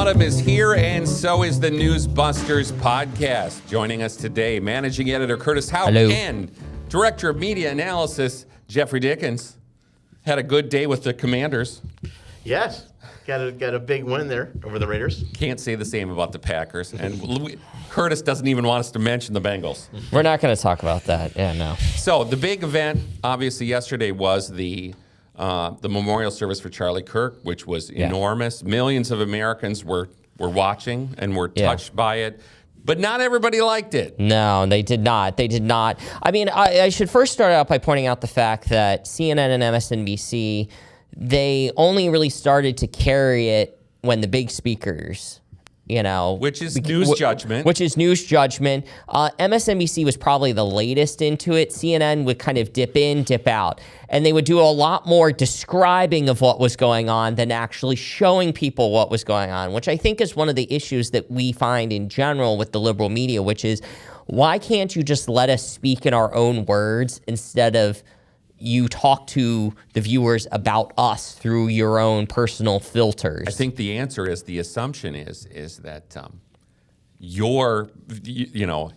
Autumn is here, and so is the NewsBusters podcast. Joining us today, Managing Editor Curtis Houck and Director of Media Analysis Jeffrey Dickens. Had a good day with the Commanders. Yes, got a big win there over the Raiders. Can't say the same about the Packers, and Curtis doesn't even want us to mention the Bengals. We're not going to talk about that. Yeah, no. So the big event, obviously, yesterday was the memorial service for Charlie Kirk, which was enormous. Millions of Americans were watching and were touched by it. But not everybody liked it. No, they did not. They did not. I mean, I should first start out by pointing out the fact that CNN and MSNBC, they only really started to carry it when the big speakers, which is news judgment. Which is news judgment. MSNBC was probably the latest into it. CNN would kind of dip in, dip out. And they would do a lot more describing of what was going on than actually showing people what was going on, which I think is one of the issues that we find in general with the liberal media, which is, why can't you just let us speak in our own words instead of you talk to the viewers about us through your own personal filters? I think the answer is, the assumption is that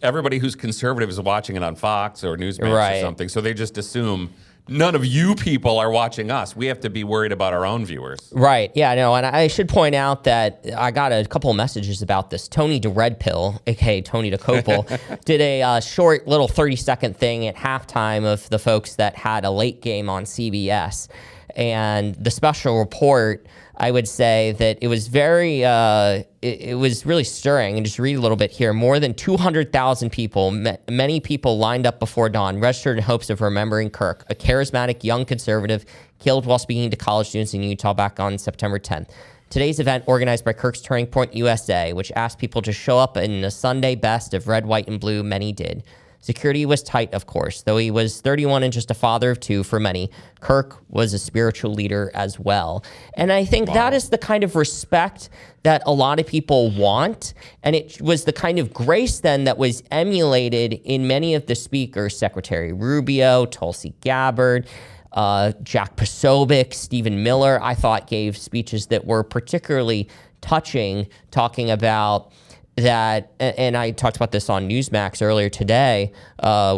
everybody who's conservative is watching it on Fox or Newsmax or something, so they just assume none of you people are watching us. We have to be worried about our own viewers. Right. Yeah, no, and I should point out that I got a couple of messages about this. Tony DeRedpill, a.k.a. Tony DeCopel, did a short little 30-second thing at halftime of the folks that had a late game on CBS. And the special report, I would say that it was very, it was really stirring. And just read a little bit here. More than 200,000 people, many people lined up before dawn, registered in hopes of remembering Kirk, a charismatic young conservative killed while speaking to college students in Utah back on September 10th. Today's event, organized by Kirk's Turning Point USA, which asked people to show up in a Sunday best of red, white, and blue. Many did. Security was tight, of course. Though he was 31 and just a father of two for many, Kirk was a spiritual leader as well. And I think that is the kind of respect that a lot of people want. And it was the kind of grace then that was emulated in many of the speakers, Secretary Rubio, Tulsi Gabbard, Jack Posobiec, Stephen Miller, I thought gave speeches that were particularly touching, talking about that, and I talked about this on Newsmax earlier today,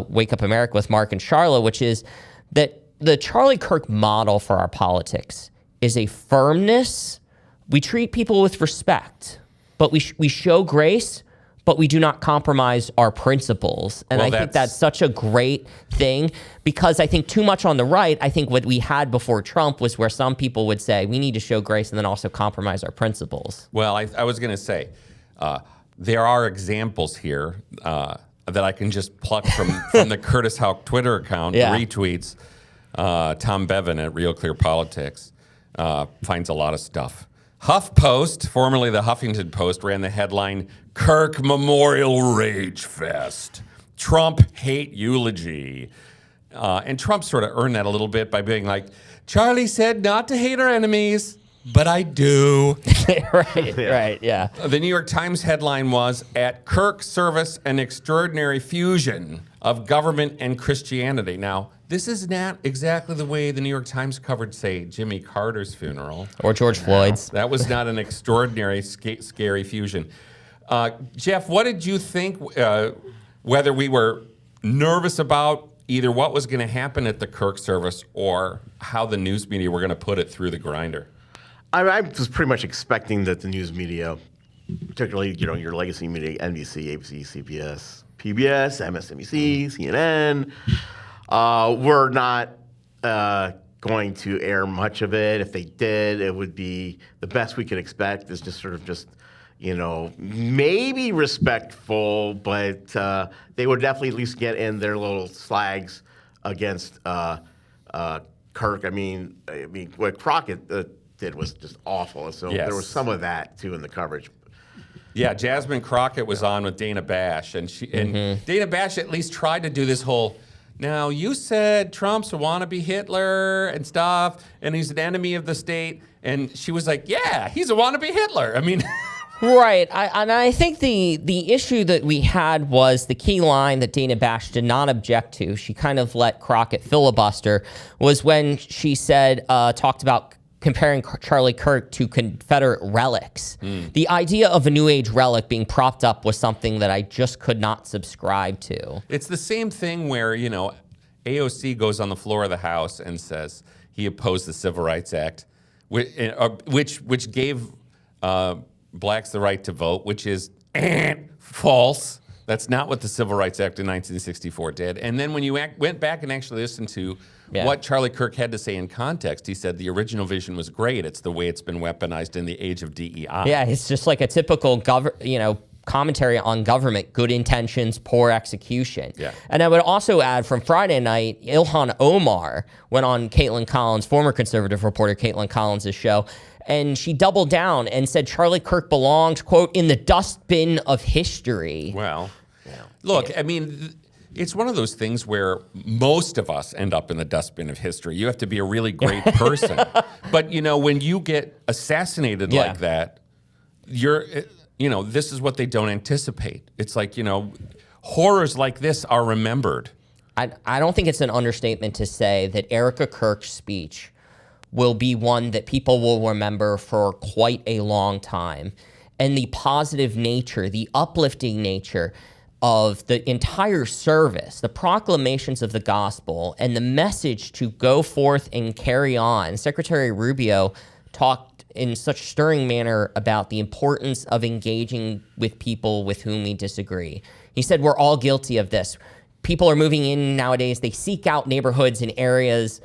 Wake Up America with Mark and Charlotte, which is that the Charlie Kirk model for our politics is a firmness. We treat people with respect, but we show grace, but we do not compromise our principles. And I think that's such a great thing, because I think too much on the right, I think what we had before Trump was where some people would say, we need to show grace and then also compromise our principles. Well, I was going to say, there are examples here that I can just pluck from the Curtis Houck Twitter account, retweets. Tom Bevan at Real Clear Politics finds a lot of stuff. HuffPost, formerly the Huffington Post, ran the headline, Kirk Memorial Rage Fest, Trump Hate Eulogy. And Trump sort of earned that a little bit by being like, Charlie said not to hate our enemies, but I do. Right, yeah. The New York Times headline was, at Kirk service, an extraordinary fusion of government and Christianity. Now, this is not exactly the way the New York Times covered, say, Jimmy Carter's funeral. Or George Floyd's. That was not an extraordinary, scary fusion. Jeff, what did you think, whether we were nervous about either what was going to happen at the Kirk service or how the news media were going to put it through the grinder? I was pretty much expecting that the news media, particularly your legacy media, NBC, ABC, CBS, PBS, MSNBC, CNN, were not going to air much of it. If they did, it would be the best we could expect is just sort of maybe respectful, but they would definitely at least get in their little slags against Kirk. I mean, what Crockett did was just awful. So there was some of that too in the coverage. Yeah, Jasmine Crockett was on with Dana Bash, and Dana Bash at least tried to do this whole, now you said Trump's a wannabe Hitler and stuff, and he's an enemy of the state, and she was like, yeah, he's a wannabe Hitler. I mean, Right. I think the issue that we had was the key line that Dana Bash did not object to. She kind of let Crockett filibuster, was when she said, talked about comparing Charlie Kirk to Confederate relics. The idea of a New Age relic being propped up was something that I just could not subscribe to. It's the same thing where, AOC goes on the floor of the House and says he opposed the Civil Rights Act, which gave blacks the right to vote, which is false. That's not what the Civil Rights Act in 1964 did. And then when you went back and actually listened to what Charlie Kirk had to say in context, he said the original vision was great. It's the way it's been weaponized in the age of DEI. Yeah, it's just like a typical commentary on government, good intentions, poor execution. Yeah. And I would also add from Friday night, Ilhan Omar went on Caitlin Collins, former conservative reporter Caitlin Collins' show, and she doubled down and said Charlie Kirk belongs, quote, in the dustbin of history. Well, look, I mean, it's one of those things where most of us end up in the dustbin of history. You have to be a really great person. But, when you get assassinated like that, this is what they don't anticipate. It's like, horrors like this are remembered. I don't think it's an understatement to say that Erica Kirk's speech will be one that people will remember for quite a long time. And the positive nature, the uplifting nature of the entire service, the proclamations of the gospel, and the message to go forth and carry on. Secretary Rubio talked in such stirring manner about the importance of engaging with people with whom we disagree. He said, we're all guilty of this. People are moving in nowadays. They seek out neighborhoods and areas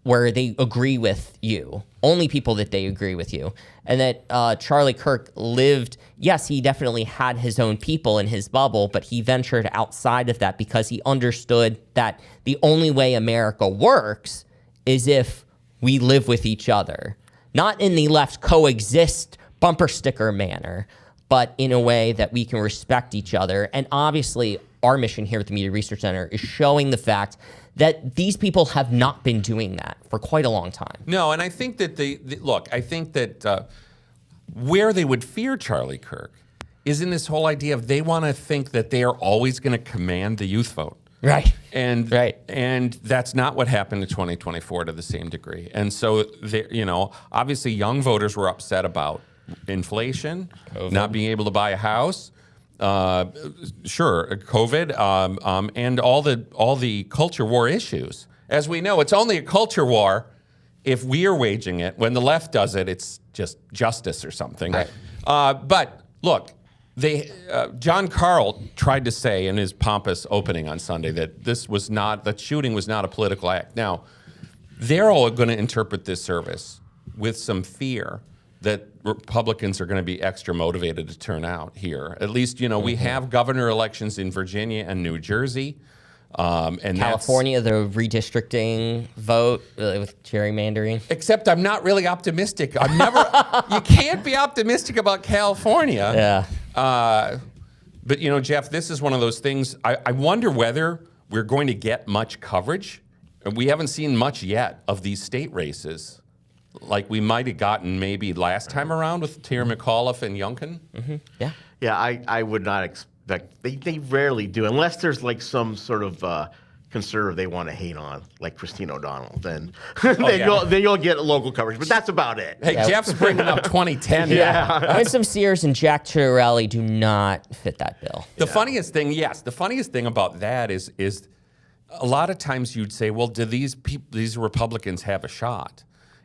where they agree with you, only people that they agree with you. And that Charlie Kirk lived, yes, he definitely had his own people in his bubble, but he ventured outside of that because he understood that the only way America works is if we live with each other. Not in the left coexist bumper sticker manner, but in a way that we can respect each other. And obviously, our mission here at the Media Research Center is showing the fact that these people have not been doing that for quite a long time. No, and I think that I think that where they would fear Charlie Kirk is in this whole idea of they want to think that they are always going to command the youth vote. Right. And that's not what happened in 2024 to the same degree. And so, obviously young voters were upset about inflation, COVID, not being able to buy a house. COVID, and all the culture war issues. As we know, it's only a culture war if we are waging it. When the left does it, it's just justice or something. Right. But look, John Carl tried to say in his pompous opening on Sunday that shooting was not a political act. Now, they're all going to interpret this service with some fear that Republicans are going to be extra motivated to turn out here. At least, we have governor elections in Virginia and New Jersey. And California, the redistricting vote with gerrymandering. Except I'm not really optimistic. You can't be optimistic about California. Yeah. But, Jeff, this is one of those things. I wonder whether we're going to get much coverage. We haven't seen much yet of these state races, like we might have gotten maybe last time around with Terry McAuliffe and Youngkin. Mm-hmm. Yeah. Yeah, I would not expect, they rarely do, unless there's like some sort of conservative they want to hate on, like Christine O'Donnell, then you'll get local coverage, but that's about it. Hey, Jeff's bringing up 2010. Yeah. Winsome Sears and Jack Chiarelli do not fit that bill. The funniest thing about that is a lot of times you'd say, well, do these Republicans have a shot?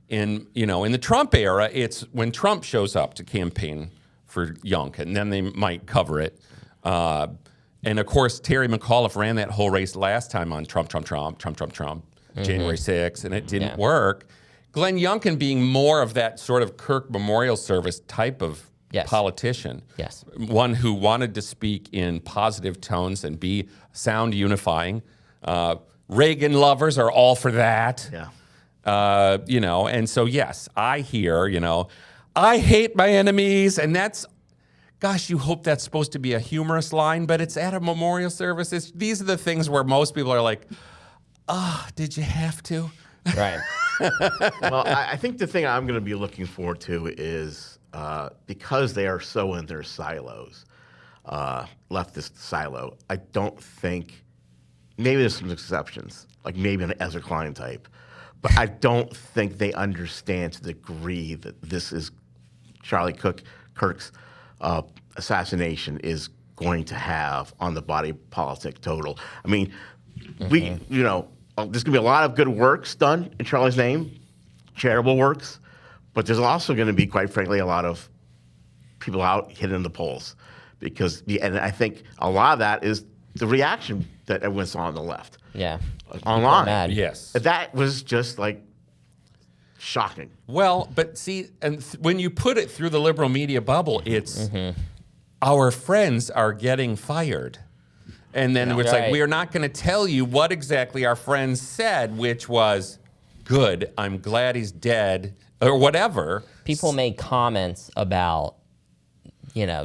In the Trump era, it's when Trump shows up to campaign for Youngkin, and then they might cover it. And of course, Terry McAuliffe ran that whole race last time on Trump, January 6th, and it didn't work. Glenn Youngkin being more of that sort of Kirk Memorial Service type of politician. Yes. One who wanted to speak in positive tones and be sound unifying. Reagan lovers are all for that. Yeah. And so, yes, I hear, I hate my enemies, and that's, gosh, you hope that's supposed to be a humorous line, but it's at a memorial service. These are the things where most people are like, did you have to? Right. Well, I think the thing I'm going to be looking forward to is because they are so in their silos, leftist silo, I don't think, maybe there's some exceptions, like maybe an Ezra Klein type, But I don't think they understand to the degree that this is Charlie Kirk's assassination is going to have on the body politic total. I mean, there's going to be a lot of good works done in Charlie's name, charitable works, but there's also going to be, quite frankly, a lot of people out hitting the polls and I think a lot of that is the reaction that everyone saw on the left. Yeah. Online. Mad. Yes. That was just like shocking. Well, but see, and when you put it through the liberal media bubble, it's our friends are getting fired. And then it's like, we are not going to tell you what exactly our friends said, which was, good, I'm glad he's dead, or whatever. People made comments about,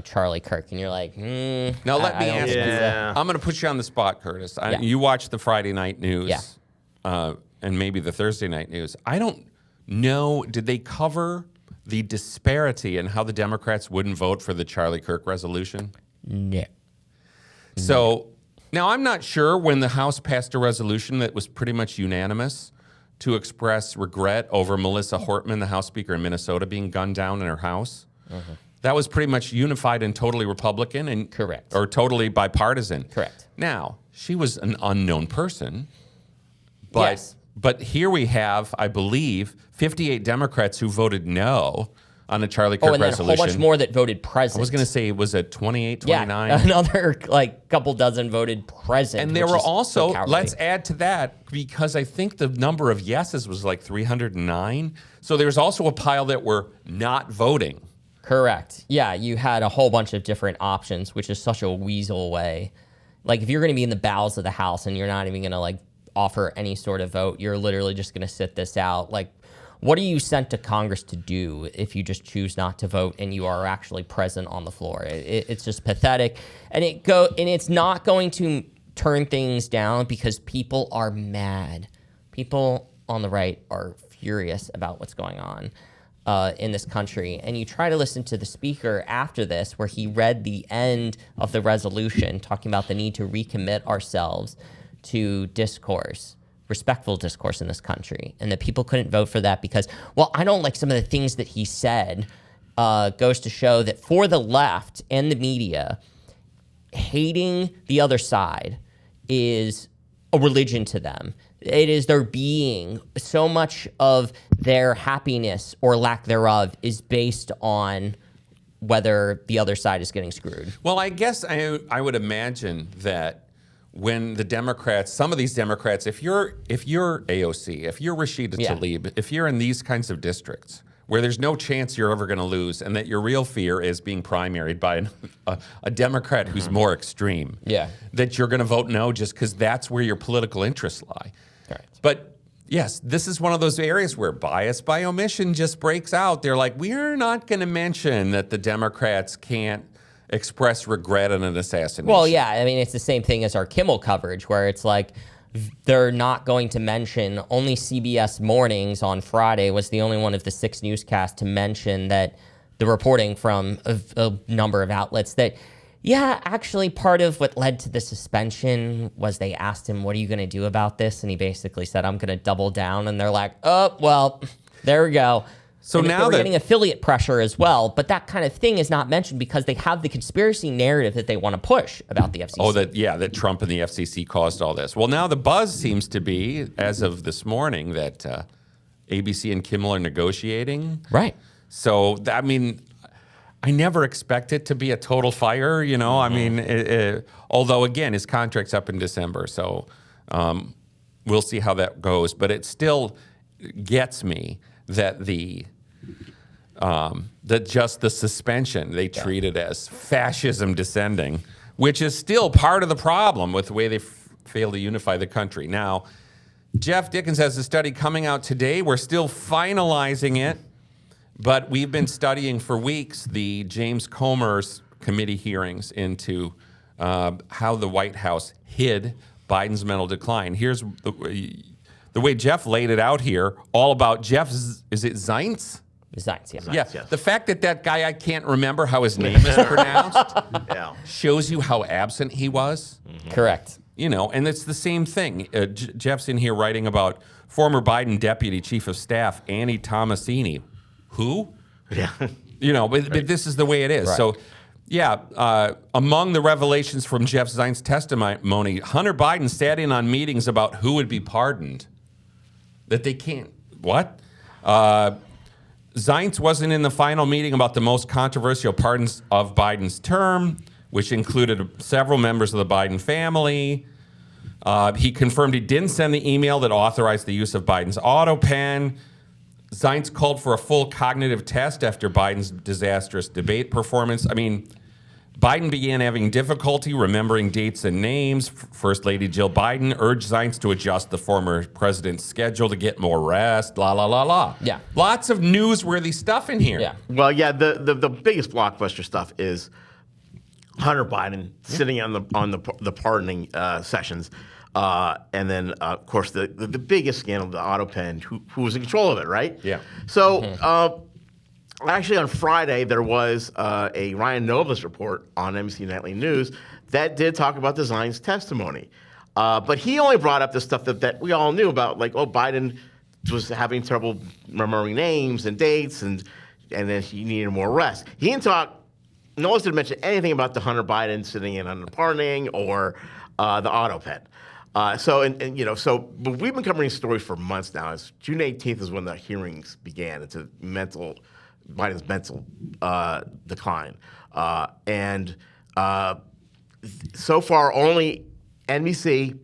Charlie Kirk, and you're like, Now, let me ask you. I'm going to put you on the spot, Curtis. You watch the Friday night news and maybe the Thursday night news. I don't know, did they cover the disparity in how the Democrats wouldn't vote for the Charlie Kirk resolution? No. So now I'm not sure when the House passed a resolution that was pretty much unanimous to express regret over Melissa Hortman, the House Speaker in Minnesota, being gunned down in her house. That was pretty much unified and totally Republican and correct, or totally bipartisan. Correct. Now, she was an unknown person, but here we have, I believe, 58 Democrats who voted no on a Charlie Kirk resolution. And then a whole bunch more that voted present. I was going to say, was it 28, 29? Yeah, another couple dozen voted present. And there were also, let's add to that, because I think the number of yeses was like 309. So there's also a pile that were not voting. Correct. Yeah, you had a whole bunch of different options, which is such a weasel way. Like, if you're going to be in the bowels of the House and you're not even going to offer any sort of vote, you're literally just going to sit this out. What are you sent to Congress to do if you just choose not to vote and you are actually present on the floor? It's just pathetic, and it's not going to turn things down because people are mad. People on the right are furious about what's going on in this country. And you try to listen to the speaker after this, where he read the end of the resolution, talking about the need to recommit ourselves to discourse. Respectful discourse in this country, and that people couldn't vote for that because, I don't like some of the things that he said, goes to show that for the left and the media, hating the other side is a religion to them. It is their being. So much of their happiness or lack thereof is based on whether the other side is getting screwed. Well, I guess I would imagine that when the Democrats, some of these Democrats, if you're AOC, if you're Rashida Tlaib, if you're in these kinds of districts where there's no chance you're ever going to lose, and that your real fear is being primaried by a Democrat who's more extreme, that you're going to vote no just because that's where your political interests lie. Correct. But yes, this is one of those areas where bias by omission just breaks out. They're like, we're not going to mention that the Democrats can't express regret in an assassination. Well, yeah, I mean, it's the same thing as our Kimmel coverage, where it's like they're not going to mention, only CBS Mornings on Friday was the only one of the 6 newscasts to mention that the reporting from a number of outlets that, actually part of what led to the suspension was they asked him, what are you going to do about this? And he basically said, I'm going to double down. And they're like, oh, well, there we go. So and now they're getting affiliate pressure as well, but that kind of thing is not mentioned because they have the conspiracy narrative that they want to push about the FCC. Oh, that Trump and the FCC caused all this. Well, now the buzz seems to be, as of this morning, that ABC and Kimmel are negotiating. Right. So, I mean, I never expect it to be a total fire, I mean, although, again, his contract's up in December, so we'll see how that goes. But it still gets me that just the suspension they treat it as fascism descending, which is still part of the problem with the way they fail to unify the country. Now, Jeff Dickens has a study coming out today. We're still finalizing it, but we've been studying for weeks the James Comer's committee hearings into how the White House hid Biden's mental decline. Here's the way Jeff laid it out here, all about Jeff's, is it Zients? Zients, yeah. Yeah, the fact that guy, I can't remember how his name is pronounced, shows you how absent he was. Correct. And it's the same thing. Jeff's in here writing about former Biden Deputy Chief of Staff, Annie Tomasini. Who? Yeah. But this is the way it is. Right. So, among the revelations from Jeff Zients' testimony, Hunter Biden sat in on meetings about who would be pardoned. That they can't. What? Zients wasn't in the final meeting about the most controversial pardons of Biden's term, which included several members of the Biden family. He confirmed he didn't send the email that authorized the use of Biden's auto pen. Zients called for a full cognitive test after Biden's disastrous debate performance. I mean, Biden began having difficulty remembering dates and names. First Lady Jill Biden urged Zients to adjust the former president's schedule to get more rest, la, la, la, la. Yeah. Lots of newsworthy stuff in here. Yeah. Well, yeah, the biggest blockbuster stuff is Hunter Biden sitting on the pardoning sessions. And then, of course, the biggest scandal, the auto pen, who was in control of it, right? Yeah. So, actually, on Friday, there was a Ryan Novus report on NBC Nightly News that did talk about the Zients' testimony. But he only brought up the stuff that we all knew about, like, Biden was having trouble remembering names and dates, and then he needed more rest. He didn't talk, Novus didn't mention anything about the Hunter Biden sitting in on the pardoning or the auto pen. But we've been covering stories for months now. It's June 18th is when the hearings began. It's Biden's mental decline. So far, only NBC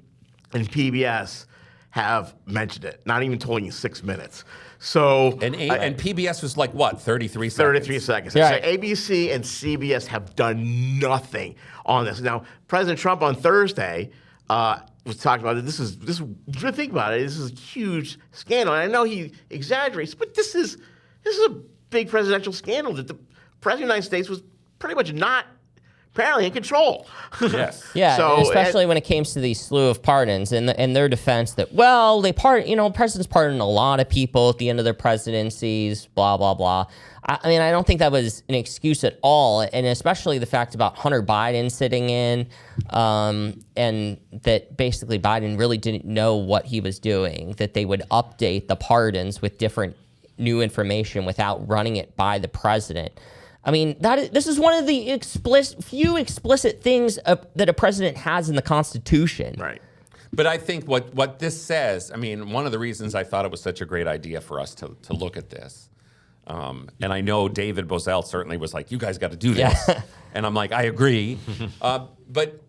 and PBS have mentioned it, not even told you 6 minutes. So And PBS was like, what, 33 seconds? 33 seconds. Yeah. So ABC and CBS have done nothing on this. Now, President Trump on Thursday was talking about it. This is think about it. This is a huge scandal. And I know he exaggerates, but this is a big presidential scandal that the president of the United States was pretty much not apparently in control. Yes. Yeah, So, especially when it came to these slew of pardons and their defense that, presidents pardoned a lot of people at the end of their presidencies, blah, blah, blah. I mean, I don't think that was an excuse at all, and especially the fact about Hunter Biden sitting in, and that basically Biden really didn't know what he was doing, that they would update the pardons with different new information without running it by the president. I mean, this is one of the few explicit things that a president has in the Constitution. Right. But I think what this says, I mean, one of the reasons I thought it was such a great idea for us to look at this, and I know David Bozell certainly was like, you guys got to do this. Yeah. And I'm like, I agree. But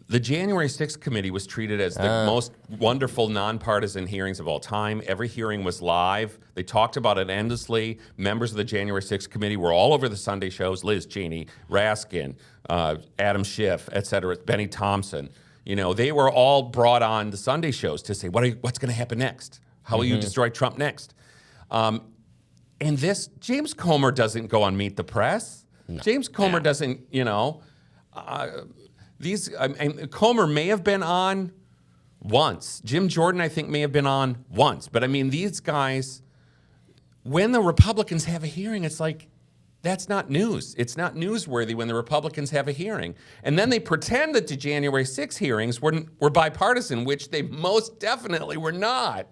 the January 6th committee was treated as the most wonderful nonpartisan hearings of all time. Every hearing was live. They talked about it endlessly. Members of the January 6th committee were all over the Sunday shows. Liz Cheney, Raskin, Adam Schiff, et cetera, Benny Thompson. They were all brought on the Sunday shows to say, what's going to happen next? How will you destroy Trump next? And this, James Comer doesn't go on Meet the Press. No. James Comer doesn't, Comer may have been on once. Jim Jordan, I think, may have been on once. But I mean, these guys, when the Republicans have a hearing, it's like, that's not news. It's not newsworthy when the Republicans have a hearing. And then they pretend that the January 6 hearings were bipartisan, which they most definitely were not.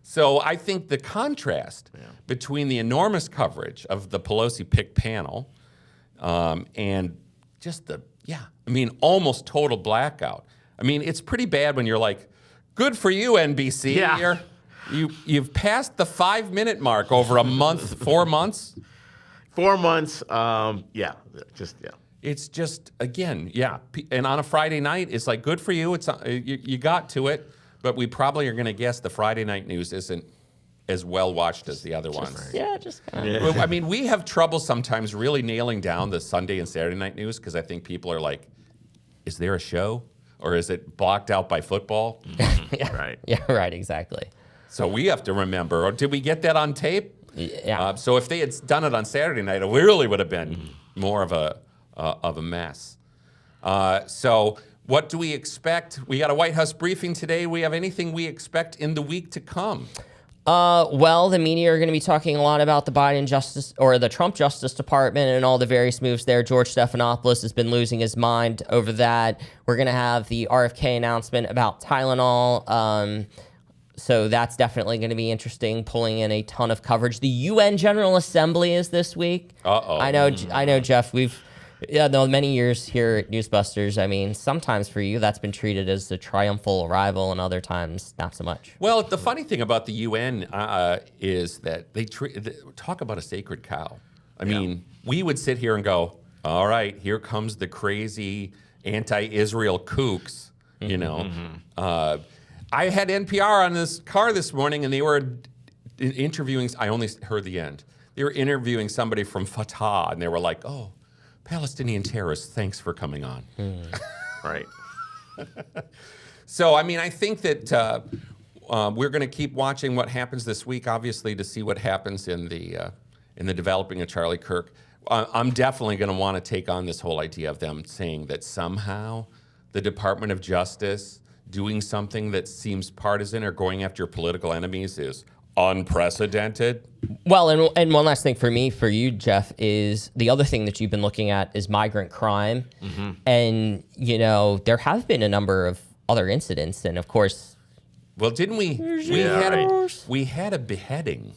So I think the contrast between the enormous coverage of the Pelosi-picked panel and just almost total blackout. I mean, it's pretty bad when you're like, good for you, NBC. Yeah. You've passed the 5-minute mark over a month, 4 months. 4 months, It's just, again, and on a Friday night, it's like, good for you. It's you got to it, but we probably are going to guess the Friday night news isn't as well watched as the other ones. Yeah, just kind of. Well, I mean, we have trouble sometimes really nailing down the Sunday and Saturday night news because I think people are like, is there a show? Or is it blocked out by football? Yeah. Right. Yeah, right, exactly. So we have to remember, or did we get that on tape? Yeah. So if they had done it on Saturday night, it really would have been more of a mess. So what do we expect? We got a White House briefing today. We have anything we expect in the week to come? Well, the media are going to be talking a lot about the the Trump Justice Department and all the various moves there. George Stephanopoulos has been losing his mind over that. We're going to have the RFK announcement about Tylenol. So that's definitely going to be interesting, pulling in a ton of coverage. The UN General Assembly is this week. Uh-oh. I know, Jeff, many years here at NewsBusters. I mean, sometimes for you, that's been treated as a triumphal arrival, and other times, not so much. Well, the funny thing about the UN is that they talk about a sacred cow. I mean, we would sit here and go, all right, here comes the crazy anti-Israel kooks, you know. I had NPR on this car this morning, and they were interviewing, I only heard the end. They were interviewing somebody from Fatah, and they were like, oh, Palestinian terrorists, thanks for coming on. Right. So, I mean, I think that we're going to keep watching what happens this week, obviously, to see what happens in the developing of Charlie Kirk. I'm definitely going to want to take on this whole idea of them saying that somehow the Department of Justice doing something that seems partisan or going after your political enemies is unprecedented. Well, and one last thing for you, Jeff, is the other thing that you've been looking at is migrant crime. And, you know, there have been a number of other incidents. And, of course... Well, didn't we? We had a beheading.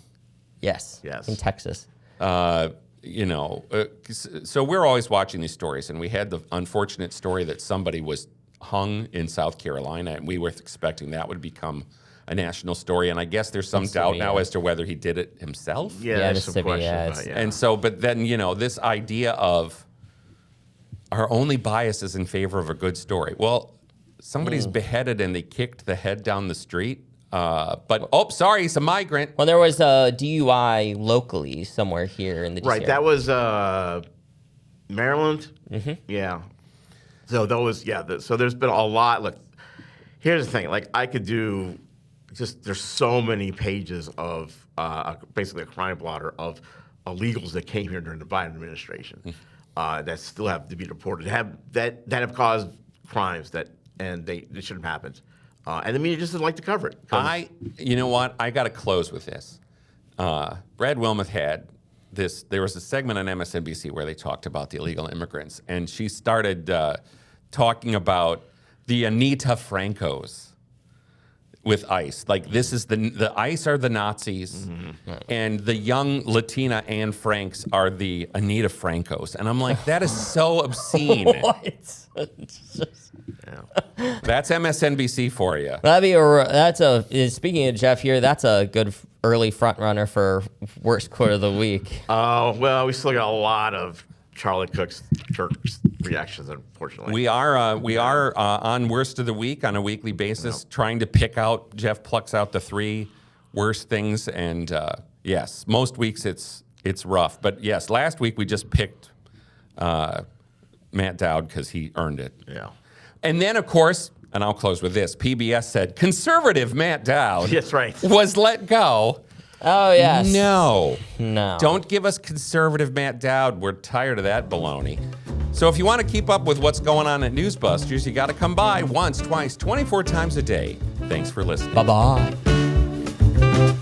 Yes. In Texas. You know, so we're always watching these stories. And we had the unfortunate story that somebody was hung in South Carolina. And we were expecting that would become a national story, and I guess there's some doubt now as to whether he did it himself. Yeah, there's some questions. And so, but then, you know, this idea of our only bias is in favor of a good story. Well, somebody's beheaded and they kicked the head down the street. Sorry, he's a migrant. Well, there was a DUI locally somewhere here in the DC Right, that was Maryland. Yeah. So those, so there's been a lot. Look, here's the thing. Like, I could do... there's so many pages of basically a crime blotter of illegals that came here during the Biden administration that still have to be deported, that have caused crimes and they shouldn't have happened. And the media just doesn't like to cover it. You know what? I got to close with this. Brad Wilmoth had this. There was a segment on MSNBC where they talked about the illegal immigrants, and she started talking about the Anita Francos with ICE. Like, this is the ICE are the Nazis, and the young Latina Anne Franks are the Anita Francos. And I'm like, that is so obscene. What? That's MSNBC for you. Speaking of Jeff here, that's a good early front runner for worst quote of the week. Oh, well, we still got a lot of Charlie Kirk's reactions, unfortunately. We are on Worst of the Week on a weekly basis, trying to pick out. Jeff plucks out the 3 worst things, and yes, most weeks it's rough. But yes, last week we just picked Matt Dowd because he earned it. Yeah. And then, of course, and I'll close with this, PBS said conservative Matt Dowd Yes, right. was let go. Oh, yes. No. No. Don't give us conservative Matt Dowd. We're tired of that baloney. So if you want to keep up with what's going on at NewsBusters, you got to come by once, twice, 24 times a day. Thanks for listening. Bye-bye.